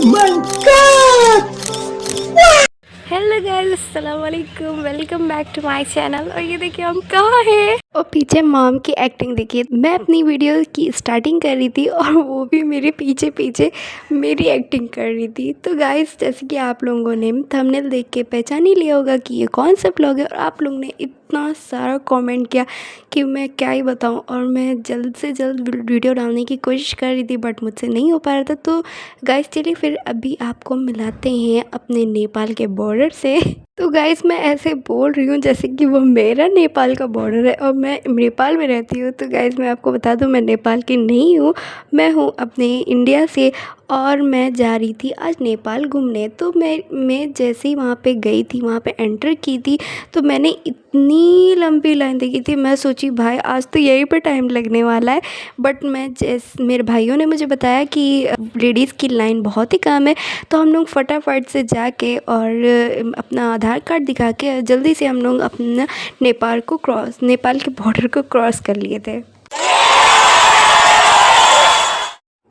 my god! Hello guys, अस्सलाम वालेकुम, welcome back to my channel. और ये देखिए हम कहाँ हैं और पीछे मॉम की एक्टिंग देखिए। मैं अपनी वीडियो की स्टार्टिंग कर रही थी और वो भी मेरे पीछे पीछे मेरी एक्टिंग कर रही थी। तो गाइस, जैसे कि आप लोगों ने थंबनेल देख के पहचान ही लिया होगा कि ये कौन सा व्लॉग है। और आप लोगों ने इतना सारा कमेंट किया कि मैं क्या ही बताऊं। और मैं जल्द से जल्द वीडियो डालने की कोशिश कर रही थी बट मुझसे नहीं हो पा रहा था। तो गाइस चलिए फिर अभी आपको मिलाते हैं अपने नेपाल के बॉर्डर से। तो गाइस मैं ऐसे बोल रही हूँ जैसे कि वो मेरा नेपाल का बॉर्डर है और मैं नेपाल में रहती हूँ। तो गाइस मैं आपको बता दूँ, मैं नेपाल की नहीं हूँ, मैं हूँ अपने इंडिया से। और मैं जा रही थी आज नेपाल घूमने। तो मैं जैसे ही वहाँ पे गई थी, वहाँ पे एंटर की थी, तो मैंने इतनी लंबी लाइन देखी थी। मैं सोची भाई आज तो यहीं पे टाइम लगने वाला है। बट मेरे भाइयों ने मुझे बताया कि लेडीज़ की लाइन बहुत ही कम है। तो हम लोग फटाफट से जाके और अपना आधार कार्ड दिखा के जल्दी से हम लोग अपना नेपाल के बॉर्डर को क्रॉस कर लिए थे।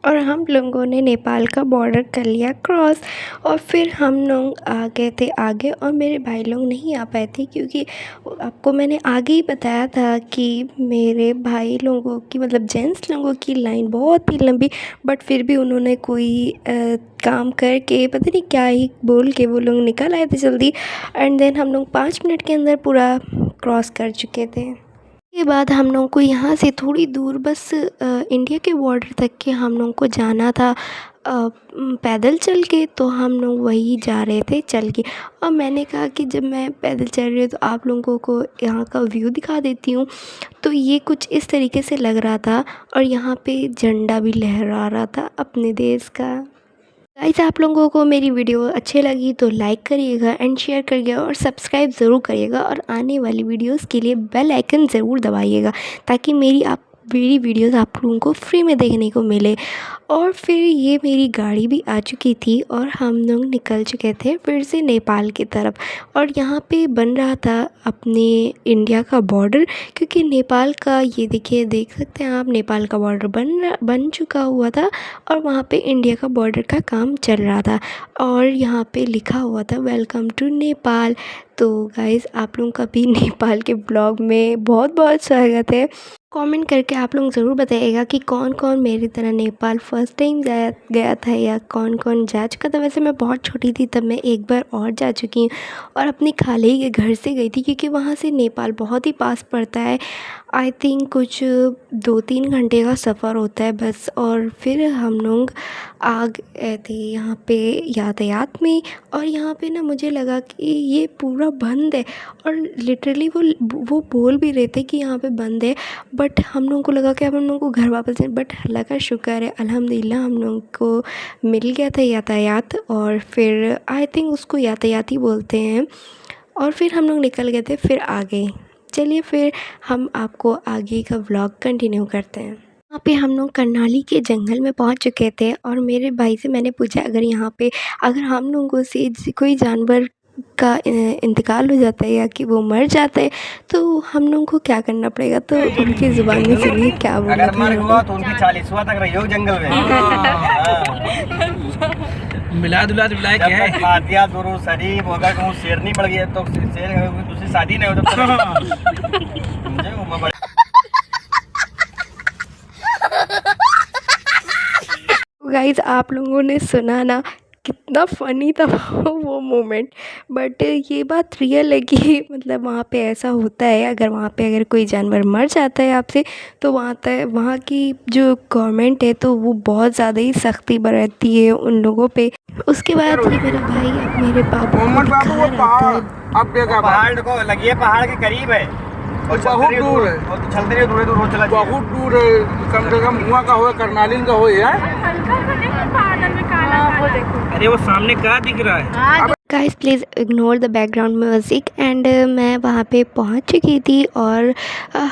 और हम लोगों ने नेपाल का बॉर्डर कर लिया क्रॉस। और फिर हम लोग आ गए थे आगे। और मेरे भाई लोग नहीं आ पाए थे क्योंकि आपको मैंने आगे ही बताया था कि मेरे भाई लोगों की मतलब जेंट्स लोगों की लाइन बहुत ही लंबी। बट फिर भी उन्होंने कोई काम करके पता नहीं क्या ही बोल के वो लोग निकल आए थे जल्दी। एंड देन हम लोग 5 मिनट के अंदर पूरा क्रॉस कर चुके थे। के बाद हम लोग को यहाँ से थोड़ी दूर बस इंडिया के बॉर्डर तक के हम लोग को जाना था पैदल चल के। तो हम लोग वही जा रहे थे चल के। और मैंने कहा कि जब मैं पैदल चल रही हूँ तो आप लोगों को यहाँ का व्यू दिखा देती हूँ। तो ये कुछ इस तरीके से लग रहा था और यहाँ पे झंडा भी लहरा रहा था अपने देश का। गाइस आप लोगों को मेरी वीडियो अच्छी लगी तो लाइक करिएगा एंड शेयर करिएगा और सब्सक्राइब ज़रूर करिएगा। और आने वाली वीडियोस के लिए बेल आइकन ज़रूर दबाइएगा ताकि मेरी वीडियोस आप लोगों को फ्री में देखने को मिले। और फिर ये मेरी गाड़ी भी आ चुकी थी और हम लोग निकल चुके थे फिर से नेपाल की तरफ। और यहाँ पे बन रहा था अपने इंडिया का बॉर्डर, क्योंकि नेपाल का ये देखिए, देख सकते हैं आप, नेपाल का बॉर्डर बन चुका हुआ था और वहाँ पे इंडिया का बॉर्डर का काम चल रहा था। और यहाँ पे लिखा हुआ था वेलकम टू नेपाल। तो गाइज़ आप लोगों का भी नेपाल के ब्लॉग में बहुत बहुत स्वागत है। कमेंट करके आप लोग ज़रूर बताइएगा कि कौन कौन मेरी तरह नेपाल फ़र्स्ट टाइम गया था या कौन कौन जा चुका था। वैसे मैं बहुत छोटी थी तब मैं एक बार और जा चुकी हूँ और अपनी खाले के घर से गई थी क्योंकि वहाँ से नेपाल बहुत ही पास पड़ता है। आई थिंक कुछ 2-3 घंटे का सफ़र होता है बस। और फिर हम लोग आ गए थे यहाँ पे यातायात में। और यहाँ पे ना मुझे लगा कि ये पूरा बंद है और लिटरली वो बोल भी रहे थे कि यहाँ पे बंद है। बट हम लोगों को लगा कि अब हम लोगों को घर वापस जाए। बट अल्लाह का शुक्र है, अल्हम्दुलिल्लाह हम लोगों को मिल गया था यातायात। और फिर आई थिंक उसको यातायात ही बोलते हैं। और फिर हम लोग निकल गए थे फिर आगे। चलिए फिर हम आपको आगे का व्लॉग कंटिन्यू करते हैं। वहाँ पे हम लोग करनाली के जंगल में पहुँच चुके थे और मेरे भाई से मैंने पूछा अगर हम लोगों से कोई जानवर का इंतकाल हो जाता है या कि वो मर जाता है तो हम लोगों को क्या करना पड़ेगा। तो उनकी ज़ुबान में सुनिए क्या बोला अगर था मर उन्होंने। हुआ तो उनकी 40वां तक रही हो जंगल में। मिला दुला दुला जब तक फातिहा दुरूद शरीफ होगा कि वो शेर नहीं पड़ गया तो शेर दूसरी शादी नहीं हो तब समझे वो गाइस आप लोगों ने सुना ना, कितना फ़नी था वो मोमेंट। बट ये बात रियल है कि मतलब वहाँ पे ऐसा होता है। अगर कोई जानवर मर जाता है आपसे तो वहाँ की जो गवर्नमेंट है तो वो बहुत ज़्यादा ही सख्ती बरतती है उन लोगों पे। उसके बाद ये मेरा भाई अब मेरे पापा को दिखा रहा था। अब देखा पहाड़ को लगी है, पहाड़ के करीब है और बहुत दूर है और चलते रहिए दूर दूर चला बहुत दूर है, कम से कम हुआ का हो, करनालिन का हो यार। अरे वो सामने क्या दिख रहा है? Guys please ignore the background music. And मैं वहाँ पे पहुँच चुकी थी और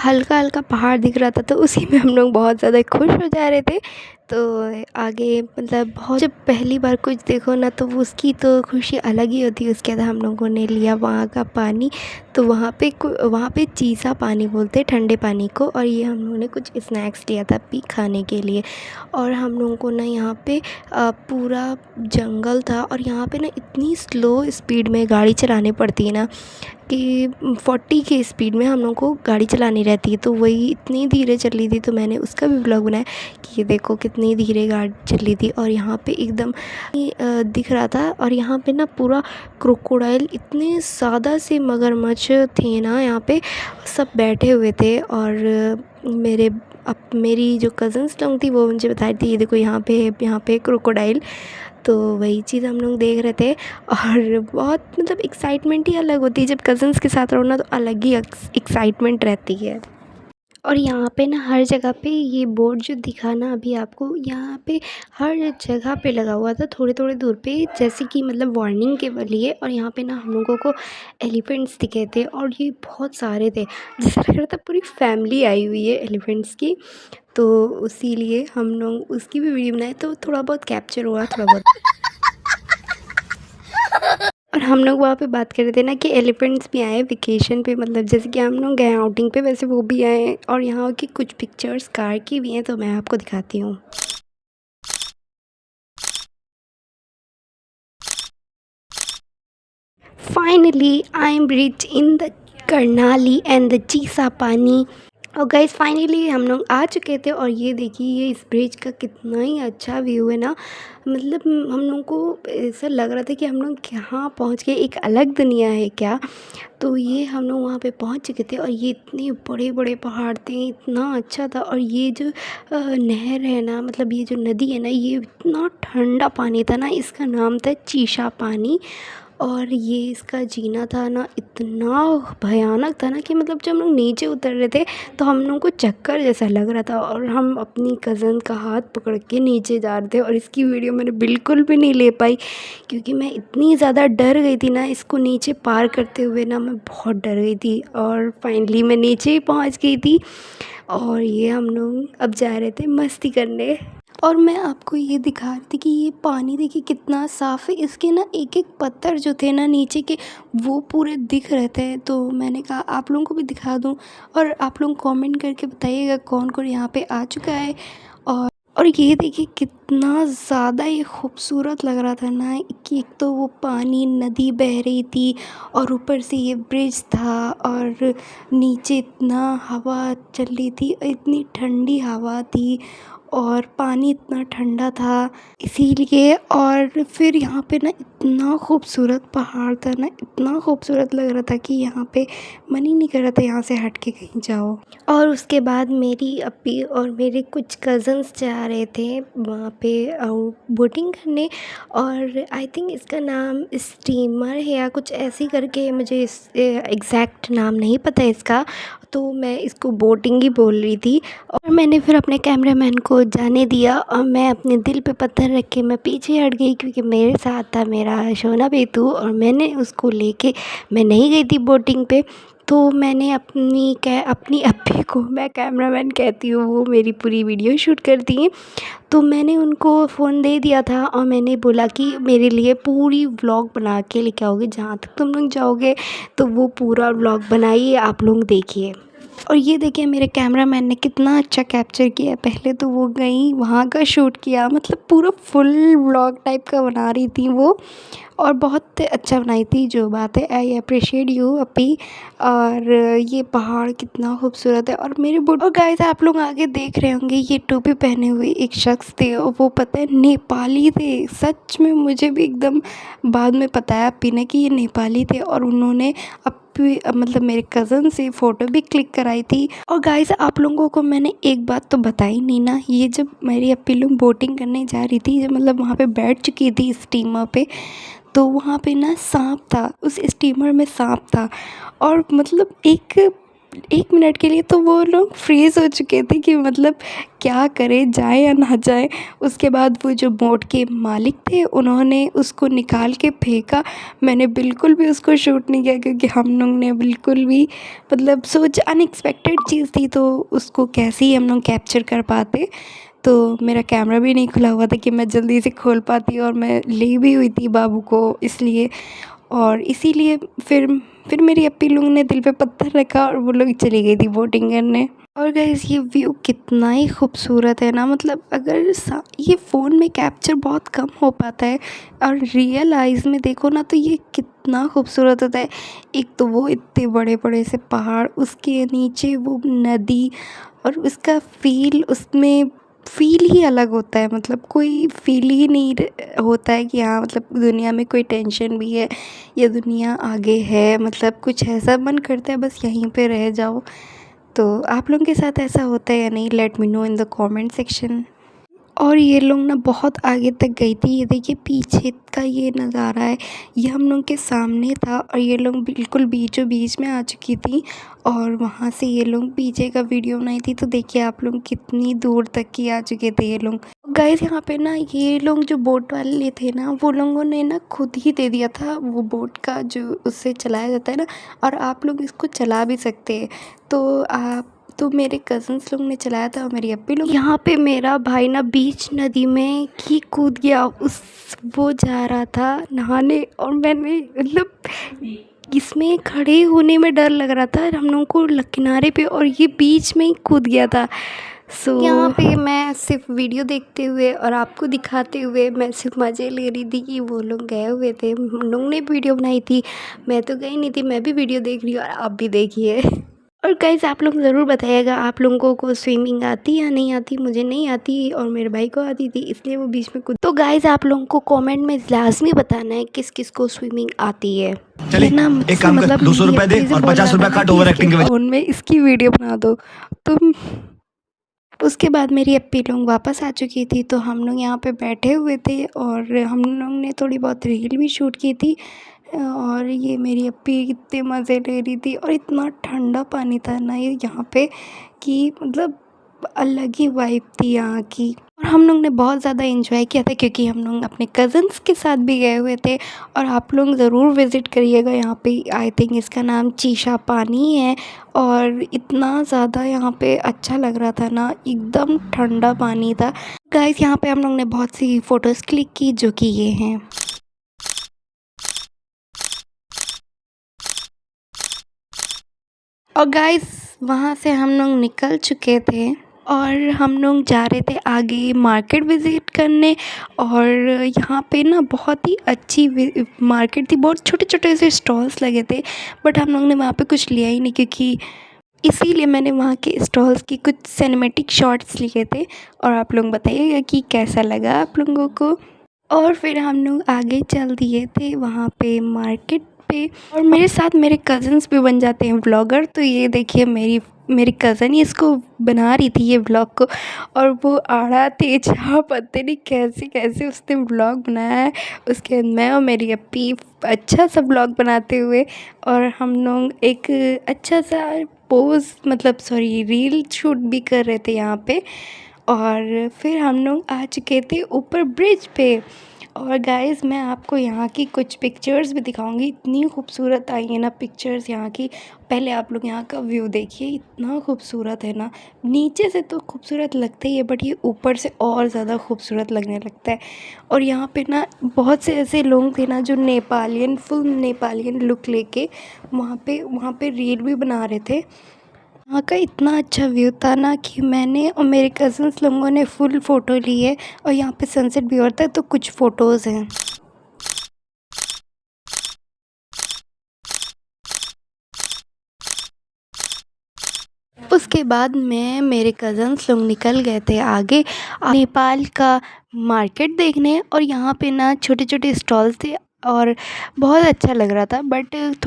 हल्का हल्का पहाड़ दिख रहा था तो उसी में हम लोग बहुत ज़्यादा खुश हो जा रहे थे। तो आगे मतलब बहुत, जब पहली बार कुछ देखो ना तो वो उसकी तो खुशी अलग ही होती है। उसके बाद हम लोगों ने लिया वहाँ का पानी, तो वहाँ पे चीसा पानी बोलते हैं ठंडे पानी को, और ये हम लोगों ने कुछ स्नैक्स लिया था खाने के लिए। और हम लोगों को ना यहाँ पे पूरा जंगल था, और यहाँ पे ना इतनी स्लो स्पीड में गाड़ी चलानी पड़ती है ना कि 40 की स्पीड में हम लोगों को गाड़ी चलानी रहती है। तो वही इतनी धीरे चल रही थी, तो मैंने उसका भी व्लॉग बनाया कि ये देखो कितनी धीरे गाड़ी चल रही थी। और यहाँ पे एकदम दिख रहा था, और यहाँ पे ना पूरा क्रोकोडाइल, इतने ज़्यादा से मगरमच्छ थे ना यहाँ पे, सब बैठे हुए थे। और मेरी जो कज़न्स लोग थी वो मुझे बता रही थी, ये देखो यहाँ पे क्रोकोडाइल। तो वही चीज़ हम लोग देख रहे थे, और बहुत मतलब एक्साइटमेंट ही अलग होती है जब कज़न्स के साथ रहो ना, तो अलग ही एक्साइटमेंट रहती है। और यहाँ पे ना हर जगह पे ये बोर्ड जो दिखा ना अभी आपको, यहाँ पे हर जगह पे लगा हुआ था थोड़े थोड़े दूर पे, जैसे कि मतलब वार्निंग के लिए। और यहाँ पे ना हम लोगों को एलिफेंट्स दिखे थे, और ये बहुत सारे थे, जैसा लग रहा था पूरी फैमिली आई हुई है एलिफेंट्स की। तो इसीलिए हम लोग उसकी भी वीडियो बनाए, तो थोड़ा बहुत कैप्चर हुआ, थोड़ा बहुत। और हम लोग वहाँ पे बात कर रहे थे ना कि एलिफेंट्स भी आए वेकेशन पे, मतलब जैसे कि हम लोग गए आउटिंग पे, वैसे वो भी आए। और यहाँ की कुछ पिक्चर्स कार की भी हैं, तो मैं आपको दिखाती हूँ। Finally I am reach in the Karnali and the Chisapani. और गाइस फाइनली हम लोग आ चुके थे, और ये देखिए ये इस ब्रिज का कितना ही अच्छा व्यू है ना। मतलब हम लोग को ऐसा लग रहा था कि हम लोग यहाँ पहुँच गए, एक अलग दुनिया है क्या। तो ये हम लोग वहाँ पे पहुँच चुके थे, और ये इतने बड़े बड़े पहाड़ थे, इतना अच्छा था। और ये जो नहर है ना, मतलब ये जो नदी है ना, ये इतना ठंडा पानी था ना, इसका नाम था चीसा पानी। और ये इसका जीना था ना इतना भयानक था ना कि मतलब जब हम लोग नीचे उतर रहे थे तो हम लोग को चक्कर जैसा लग रहा था, और हम अपनी कज़न का हाथ पकड़ के नीचे जा रहे थे। और इसकी वीडियो मैंने बिल्कुल भी नहीं ले पाई, क्योंकि मैं इतनी ज़्यादा डर गई थी ना, इसको नीचे पार करते हुए ना मैं बहुत डर गई थी। और फाइनली मैं नीचे ही पहुंच गई थी, और ये हम लोग अब जा रहे थे मस्ती करने। और मैं आपको ये दिखा रही थी कि ये पानी देखिए कितना साफ़ है, इसके ना एक एक पत्थर जो थे ना नीचे के, वो पूरे दिख रहे थे। तो मैंने कहा आप लोगों को भी दिखा दूँ, और आप लोग कमेंट करके बताइएगा कौन कौन यहाँ पे आ चुका है। और ये देखिए कितना ज़्यादा ये खूबसूरत लग रहा था ना, कि एक तो वो पानी नदी बह रही थी, और ऊपर से ये ब्रिज था, और नीचे इतना हवा चल रही थी, इतनी ठंडी हवा थी, और पानी इतना ठंडा था इसीलिए। और फिर यहाँ पे ना इतना खूबसूरत पहाड़ था ना, इतना खूबसूरत लग रहा था कि यहाँ पे मन ही नहीं कर रहा था यहाँ से हट के कहीं जाओ। और उसके बाद मेरी अपी और मेरे कुछ कज़न्स जा रहे थे वहाँ पे बोटिंग करने, और आई थिंक इसका नाम स्टीमर है या कुछ ऐसे ही करके, मुझे एग्जैक्ट नाम नहीं पता इसका, तो मैं इसको बोटिंग ही बोल रही थी। और मैंने फिर अपने कैमरामैन को जाने दिया, और मैं अपने दिल पे पत्थर रख के मैं पीछे हट गई, क्योंकि मेरे साथ था मेरा शोना बेतू, और मैंने उसको लेके मैं नहीं गई थी बोटिंग पे। तो मैंने अपनी अप्पी को, मैं कैमरामैन कहती हूँ, वो मेरी पूरी वीडियो शूट करती हैं, तो मैंने उनको फ़ोन दे दिया था, और मैंने बोला कि मेरे लिए पूरी व्लॉग बना के लेके आओगे, जहाँ तक तुम लोग जाओगे तो वो पूरा व्लॉग बनाइए, आप लोग देखिए। और ये देखिए मेरे कैमरामैन ने कितना अच्छा कैप्चर किया। पहले तो वो गई वहाँ का शूट किया, मतलब पूरा फुल व्लॉग टाइप का बना रही थी वो, और बहुत अच्छा बनाई थी। जो बात है, आई अप्रिशिएट यू अपी। और ये पहाड़ कितना खूबसूरत है, और मेरे बुढ़ और गाइस आप लोग आगे देख रहे होंगे, ये टोपी पहने हुए एक शख्स थे, और वो पता है नेपाली थे। सच में मुझे भी एकदम बाद में पता है अपी ने कि ये नेपाली थे, और उन्होंने मतलब मेरे कज़न से फ़ोटो भी क्लिक कराई थी। और गाइस आप लोगों को मैंने एक बात तो बताई नहीं ना, ये जब मेरी अपी लोग बोटिंग करने जा रही थी, जब मतलब वहाँ पे बैठ चुकी थी स्टीमर पे, तो वहाँ पे ना सांप था, उस स्टीमर में सांप था। और मतलब एक मिनट के लिए तो वो लोग फ्रीज़ हो चुके थे कि मतलब क्या करें, जाए या ना जाए। उसके बाद वो जो बोट के मालिक थे, उन्होंने उसको निकाल के फेंका। मैंने बिल्कुल भी उसको शूट नहीं किया, क्योंकि हम लोग ने बिल्कुल भी मतलब अनएक्सपेक्टेड चीज़ थी, तो उसको कैसे ही हम लोग कैप्चर कर पाते। तो मेरा कैमरा भी नहीं खुला हुआ था कि मैं जल्दी से खोल पाती, और मैं ली भी हुई थी बाबू को इसलिए, और इसीलिए फिर मेरी अप्पी लोग ने दिल पे पत्थर रखा और वो लोग चली गई थी बोटिंग करने। और गाइस ये व्यू कितना ही खूबसूरत है ना, मतलब अगर ये फ़ोन में कैप्चर बहुत कम हो पाता है और रियल आइज़ में देखो ना तो ये कितना खूबसूरत होता है। एक तो वो इतने बड़े बड़े से पहाड़, उसके नीचे वो नदी, और उसका उसमें फ़ील ही अलग होता है, मतलब कोई फ़ील ही नहीं होता है कि हाँ मतलब दुनिया में कोई टेंशन भी है या दुनिया आगे है, मतलब कुछ ऐसा मन करता है बस यहीं पे रह जाओ। तो आप लोगों के साथ ऐसा होता है या नहीं, let me know in the comment section. और ये लोग ना बहुत आगे तक गई थी, ये देखिए पीछे का ये नज़ारा है, ये हम लोग के सामने था और ये लोग बिल्कुल बीचों बीच में आ चुकी थी, और वहाँ से ये लोग पीछे का वीडियो बनाई थी। तो देखिए आप लोग कितनी दूर तक की आ चुके थे ये लोग। गाइस यहाँ पे ना ये लोग जो बोट वाले थे ना, वो लोगों ने ना खुद ही दे दिया था वो बोट का जो उससे चलाया जाता है ना, और आप लोग इसको चला भी सकते हैं। तो मेरे कज़न्स लोग ने चलाया था और मेरी अप्पी लोग। यहाँ पे मेरा भाई ना बीच नदी में ही कूद गया, वो जा रहा था नहाने, और मैंने मतलब इसमें खड़े होने में डर लग रहा था हम लोगों को किनारे पे, और ये बीच में ही कूद गया था। यहाँ पे मैं सिर्फ वीडियो देखते हुए और आपको दिखाते हुए मैं सिर्फ मज़े ले रही थी कि वो लोग गए हुए थे, हम लोग ने वीडियो बनाई थी, मैं तो गई नहीं थी, मैं भी वीडियो देख रही हूँ और आप भी देखिए। और गाइज़ आप लोग ज़रूर बताइएगा आप लोगों को स्विमिंग आती या नहीं आती। मुझे नहीं आती और मेरे भाई को आती थी, इसलिए वो बीच में कूद। तो गाइज़ आप लोगों को कमेंट में लाजमी बताना है किस किस को स्विमिंग आती है। चलिए एक काम कर, 200 रुपए दे और 50 रुपए काट ओवर एक्टिंग के वजह। उनमें इसकी वीडियो बना दो तुम। उसके बाद मेरी अप्पी लोग वापस आ चुकी थी, तो हम लोग यहाँ पे बैठे हुए थे और हम लोग ने थोड़ी बहुत रील भी शूट की थी। और ये मेरी अप्पी कितने मज़े ले रही थी, और इतना ठंडा पानी था ना ये यहाँ पे कि मतलब अलग ही वाइब थी यहाँ की। और हम लोग ने बहुत ज़्यादा एंजॉय किया था क्योंकि हम लोग अपने कज़न्स के साथ भी गए हुए थे। और आप लोग ज़रूर विज़िट करिएगा यहाँ पे, आई थिंक इसका नाम चीशा पानी है, और इतना ज़्यादा यहाँ पे अच्छा लग रहा था ना, एकदम ठंडा पानी था। गाइस यहाँ पे हम लोग ने बहुत सी फ़ोटोज़ क्लिक की जो कि ये हैं। और गाइस वहाँ से हम लोग निकल चुके थे और हम लोग जा रहे थे आगे मार्केट विज़िट करने। और यहाँ पे ना बहुत ही अच्छी मार्केट थी, बहुत छोटे छोटे से स्टॉल्स लगे थे, बट हम लोग ने वहाँ पे कुछ लिया ही नहीं क्योंकि इसीलिए मैंने वहाँ के स्टॉल्स की कुछ सिनेमैटिक शॉट्स लिए थे। और आप लोग बताइएगा कि कैसा लगा आप लोगों को। और फिर हम लोग आगे चल दिए थे वहाँ पे मार्केट पे, और मेरे साथ मेरे कज़न्स भी बन जाते हैं व्लॉगर। तो ये देखिए मेरी कज़न ही इसको बना रही थी ये व्लॉग को, और वो आड़ा तेज पता नहीं कैसे कैसे उसने व्लॉग बनाया है। उसके बाद मैं और मेरी अप्पी अच्छा सा व्लॉग बनाते हुए, और हम लोग एक अच्छा सा रील शूट भी कर रहे थे यहाँ पे। और फिर हम लोग आ चुके थे ऊपर ब्रिज पे। और गाइस मैं आपको यहाँ की कुछ पिक्चर्स भी दिखाऊंगी, इतनी खूबसूरत आई है ना पिक्चर्स यहाँ की। पहले आप लोग यहाँ का व्यू देखिए, इतना खूबसूरत है ना, नीचे से तो खूबसूरत लगता ही है बट ये ऊपर से और ज़्यादा खूबसूरत लगने लगता है। और यहाँ पे ना बहुत से ऐसे लोग थे ना जो फुल नेपालियन लुक लेके वहाँ पे रील भी बना रहे थे। वहाँ का इतना अच्छा व्यू था ना कि मैंने और मेरे कज़न्स लोगों ने फुल फ़ोटो ली है। और यहाँ पे सनसेट भी होता है तो कुछ फ़ोटोज़ हैं। उसके बाद मेरे कज़न्स लोग निकल गए थे आगे नेपाल का मार्केट देखने। और यहाँ पे ना छोटे छोटे स्टॉल्स थे और बहुत अच्छा लग रहा था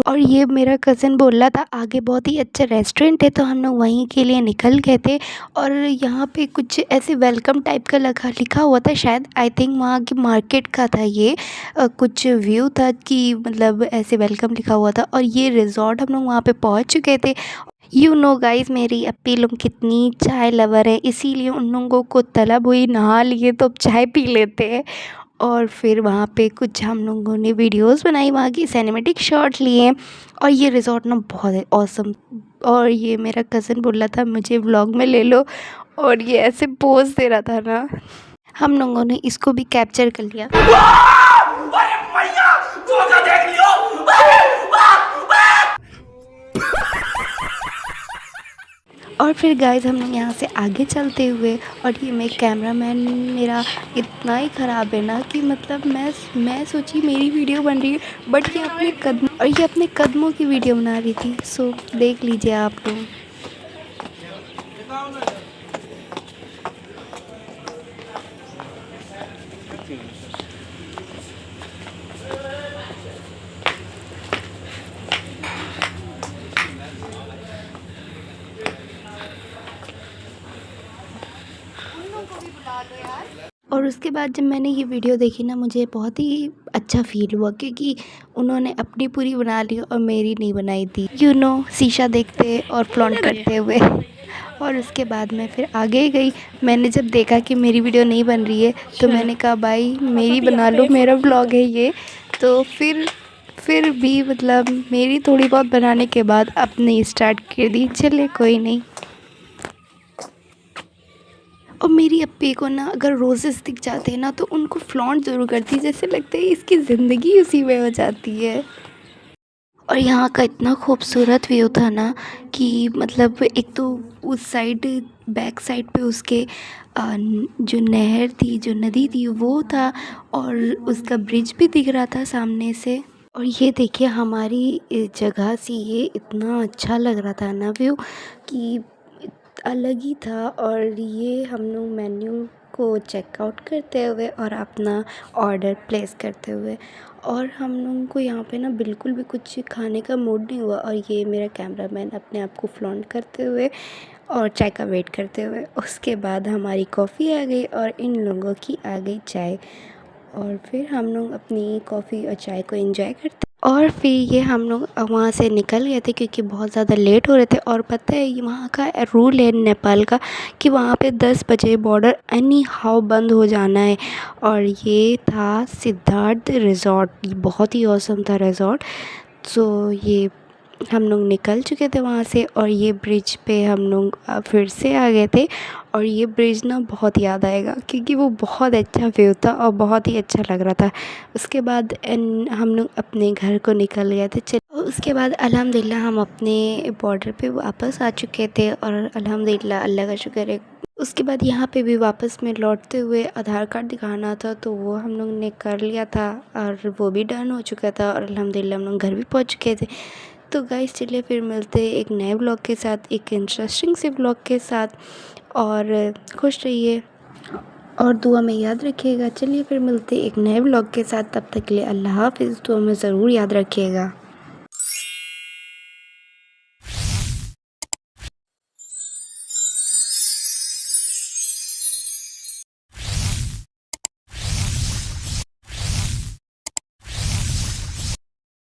और ये मेरा कज़न बोल रहा था आगे बहुत ही अच्छा रेस्टोरेंट है, तो हम लोग वहीं के लिए निकल गए थे। और यहाँ पे कुछ ऐसे वेलकम टाइप का लिखा हुआ था, शायद आई थिंक वहाँ की मार्केट का था ये। कुछ व्यू था कि मतलब ऐसे वेलकम लिखा हुआ था। और ये रिज़ॉर्ट हम लोग वहाँ पे पहुँच चुके थे। यू नो गाइस मेरी अप्पी लोग कितनी चाय लवर है, इसीलिए उन लोगों को तलब हुई नहा लिए तो अब चाय पी लेते हैं। और फिर वहाँ पे कुछ हम लोगों ने वीडियोस बनाई, वहाँ की सिनेमैटिक शॉट लिए। और ये रिज़ॉर्ट ना बहुत है ऑसम। और ये मेरा कज़न बोल रहा था मुझे व्लॉग में ले लो, और ये ऐसे पोज दे रहा था ना, हम लोगों ने इसको भी कैप्चर कर लिया। और फिर गाइस हम लोग यहाँ से आगे चलते हुए, और ये मेरा कैमरामैन मेरा इतना ही ख़राब है ना कि मतलब मैं सोची मेरी वीडियो बन रही है, बट ये अपने कदमों की वीडियो बना रही थी। सो देख लीजिए आप लोग। और उसके बाद जब मैंने ये वीडियो देखी ना, मुझे बहुत ही अच्छा फ़ील हुआ, क्योंकि उन्होंने अपनी पूरी बना ली और मेरी नहीं बनाई थी। शीशा देखते और फ्लॉन्ट करते हुए। और उसके बाद मैं फिर आगे गई। मैंने जब देखा कि मेरी वीडियो नहीं बन रही है, तो मैंने कहा भाई मेरी बना लो, मेरा ब्लॉग है ये। तो फिर भी मतलब मेरी थोड़ी बहुत बनाने के बाद अपनी स्टार्ट कर दी। चले कोई नहीं। और मेरी अप्पी को ना अगर रोज़ेस दिख जाते हैं ना, तो उनको फ्लॉन्ट ज़रूर करती है, जैसे लगता है इसकी ज़िंदगी उसी में हो जाती है। और यहाँ का इतना खूबसूरत व्यू था ना कि मतलब एक तो उस साइड बैक साइड पे उसके जो नहर थी, जो नदी थी वो था, और उसका ब्रिज भी दिख रहा था सामने से। और ये देखिए हमारी जगह से ये इतना अच्छा लग रहा था ना व्यू कि अलग ही था। और ये हम लोग मेन्यू को चेकआउट करते हुए और अपना ऑर्डर प्लेस करते हुए, और हम लोगों को यहाँ पे ना बिल्कुल भी कुछ खाने का मूड नहीं हुआ। और ये मेरा कैमरामैन अपने आप को फ्लॉन्ट करते हुए और चाय का वेट करते हुए। उसके बाद हमारी कॉफ़ी आ गई और इन लोगों की आ गई चाय, और फिर हम लोग अपनी कॉफ़ी और चाय को एंजॉय करते। और फिर ये हम लोग वहाँ से निकल गए थे क्योंकि बहुत ज़्यादा लेट हो रहे थे। और पता है ये वहाँ का रूल है नेपाल का कि वहाँ पे 10 बजे बॉर्डर एनी हाउ बंद हो जाना है। और ये था सिद्धार्थ रिज़ॉर्ट, बहुत ही औसम था रिज़ॉर्ट। सो ये हम लोग निकल चुके थे वहाँ से, और ये ब्रिज पे हम लोग फिर से आ गए थे। और ये ब्रिज ना बहुत याद आएगा क्योंकि वो बहुत अच्छा व्यू था और बहुत ही अच्छा लग रहा था। उसके बाद हम लोग अपने घर को निकल गए थे। उसके बाद अल्हम्दुलिल्लाह हम अपने बॉर्डर पे वापस आ चुके थे, और अल्हम्दुलिल्लाह अल्लाह का शुक्र है। उसके बाद यहाँ पे भी वापस में लौटते हुए आधार कार्ड दिखाना था, तो वो हम लोग ने कर लिया था और वो भी डन हो चुका था, और अल्हम्दुलिल्लाह हम लोग घर भी पहुँच चुके थे। तो गाइस चलिए फिर मिलते हैं एक नए ब्लॉग के साथ, एक इंटरेस्टिंग से ब्लॉग के साथ, और खुश रहिए और दुआ में याद रखिएगा। चलिए फिर मिलते हैं एक नए ब्लॉग के साथ, तब तक के लिए अल्लाह हाफ़िज़। दुआ में ज़रूर याद रखिएगा।